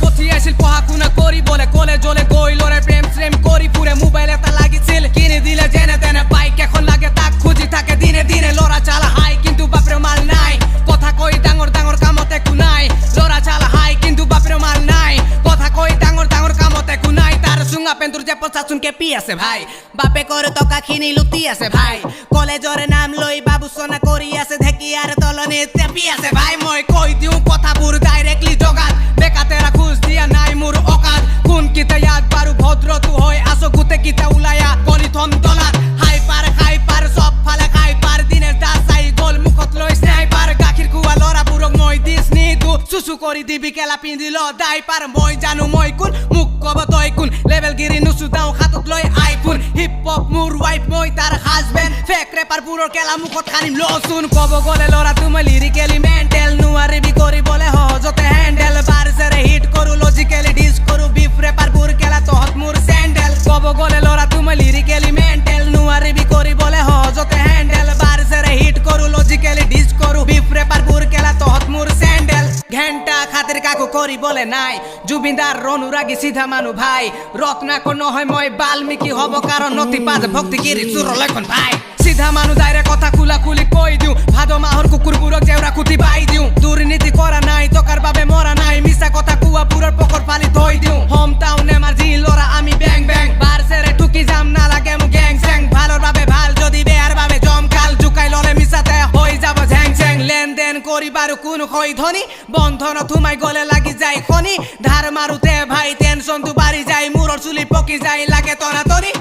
পথি আছিল পঢ়া শুনা কৰি বলে কলে জলে গৈ লৰে প্ৰেম শ্ৰেম কৰি পুৰে মোবাইল এটা লাগিছিল কিনি দিলে যেনে তেনে বাইক এখন লাগে তাক খুঁজি থাকে দিনে দিনে লৰা চালা হাই কিন্তু বাপৰে মাল নাই কথা কৈ ডাঙৰ ডাঙৰ কামত একো নাই লৰা চালা হাই কিন্তু বাপৰে মাল নাই কথা কৈ ডাঙৰ ডাঙৰ কামত একো নাই তাৰ চুঙা পেন্তুৰ যে পচাচুন কে পি আছে ভাই বাপে কৰে টকাখিনি লুটি আছে ভাই কলেজৰ নাম লৈ বাবু সোনা কৰি আছে ঢেকিয়াৰ তলনে চেপি আছে ভাই মই কৈ দিওঁ কথাবোৰ ডাইৰেক্টলি জগাত বেকাতেৰা খোজ দিয়া নাই মোৰ অকাত কোন কিতা ইয়াত বাৰু ভদ্ৰটো হৈ আছো গোটে কিতা উলায়া গলি থম তলাত হাই পাৰ সব ফালে খাই পাৰ দিনে দাসাই গল মুখত লৈ স্নাইপাৰ গাখীৰ কুৱা লৰাবোৰক মই দিছ নিদু চুচু কৰি দিবি কেলা পিন্ধি ল দাই পাৰ মই জানো মই কোন মুখ কব তই কোন লেভেল গিৰি নুচু দাও হাতত লৈ আইফোন হিপ হপ মোৰ ৱাইফ মই তাৰ হাজবেণ্ড ফেক ৰেপাৰবোৰৰ কেলা মুখত খানিম লচুন কব গলে লৰা তুমি লিৰিকেলি মেণ্টেল নোৱাৰিবি কৰিবলে সহজতে হেণ্ডেল বাৰছেৰে হিট কৰো লজিকেলি ডিছ কৰো বিফ ৰেপাৰবোৰ কেলা তহত মোৰ চেণ্ডেল কব গলে লৰা তুমি লিৰিকেলি মেণ্টেল নোৱাৰিবি কৰিবলে সহজতে হেণ্ডেল বাৰছেৰে হিট কৰো লজিকেলি ডিছ কৰো বিফ ৰেপাৰবোৰ কেলা তহত মোৰ চেণ্ডেল ঘেণ্টা খাতিৰ কাকো কৰিবলে নাই জুবিনদাৰ অনুৰাগী চিধা মানুহ ভাই ৰত্নাকৰ নহয় মই বাল্মীকি হ'ব কাৰণ নথি পাঁচ ভক্তিগিৰি চুৰ লেখন ভাই চিধা মানুহ ডাইৰেক্ট কথা খোলা খুলি কৈ দিওঁ ভাদ মাহৰ কুকুৰবোৰক জেউৰা কুটি বাই দিওঁ দুৰ্নীতি কৰা নাই টকাৰ বাবে মৰা নাই মিছা কথা কোৱাবোৰৰ পকৰ ফালি থৈ দিওঁ হোম টাউন আমাৰ যি লৰা আমি বেং বেং বাৰছেৰে ঠুকি যাম নালাগে মোক গেং চেং ভালৰ বাবে ভাল যদি বেয়াৰ বাবে জমকাল জুকাই ললে মিছাতে হৈ যাব ঝেং চেং লেনদেন কৰি বাৰু কোন হৈ ধনী বন্ধনত সোমাই গলে লাগি যায় খনি ধাৰ মাৰোতে ভাই টেনচনটো বাঢ়ি যায় মূৰৰ চুলি পকি যায় লাগে টনাটনি